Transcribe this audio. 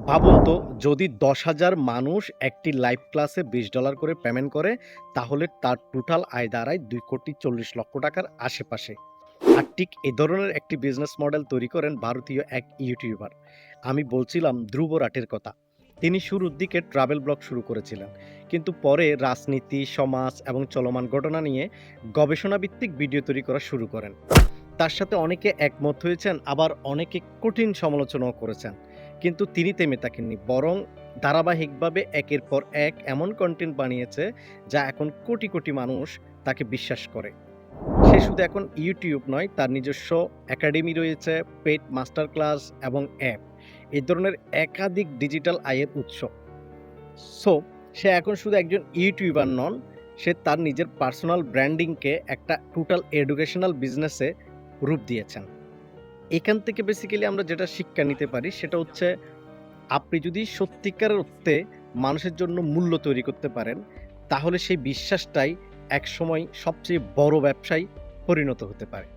ভাবুন তো যদি ১০,০০০ মানুষ একটি লাইভ ক্লাসে $২০ করে পেমেন্ট করে, তাহলে তার টোটাল আয় দাঁড়ায় ৳২,৪০,০০,০০০ আশেপাশে। আর ঠিক এ ধরনের একটি বিজনেস মডেল তৈরি করেন ভারতীয় এক ইউটিউবার। আমি বলছিলাম ধ্রুব রাঠের কথা। তিনি শুরুর দিকে ট্রাভেল ব্লগ শুরু করেছিলেন। কিন্তু পরে রাজনীতি, সমাজ এবং চলমান ঘটনা নিয়ে গবেষণাভিত্তিক ভিডিও তৈরি করা শুরু করেন। তার সাথে অনেকে একমত হয়েছেন, আবার অনেকে কঠিন সমালোচনাও করেছেন। কিন্তু তিনি থেমে থাকেননি। বরং ধারাবাহিকভাবে একের পর এক এমন কনটেন্ট বানিয়েছে, যা এখন কোটি, কোটি মানুষ তাকে বিশ্বাস করে। সে শুধু এখন YouTube নয়, তার নিজস্ব একাডেমি রয়েছে, পেইড মাস্টার ক্লাস এবং অ্যাপ। এ ধরনের একাধিক ডিজিটাল আয়ের উৎস। সো সে এখন শুধু একজন ইউটিউবার নন, সে তার নিজের পার্সোনাল ব্র্যান্ডিংকে একটা টোটাল এডুকেশনাল বিজনেসে রূপ দিয়েছেন। এখান থেকে বেসিক্যালি আমরা যেটা শিক্ষা নিতে পারি সেটা হচ্ছে, আপনি যদি সত্যিকার অর্থে মানুষের জন্য মূল্য তৈরি করতে পারেন, তাহলে সেই বিশ্বাসটাই একসময় সবচেয়ে বড় ব্যবসায় পরিণত হতে পারে।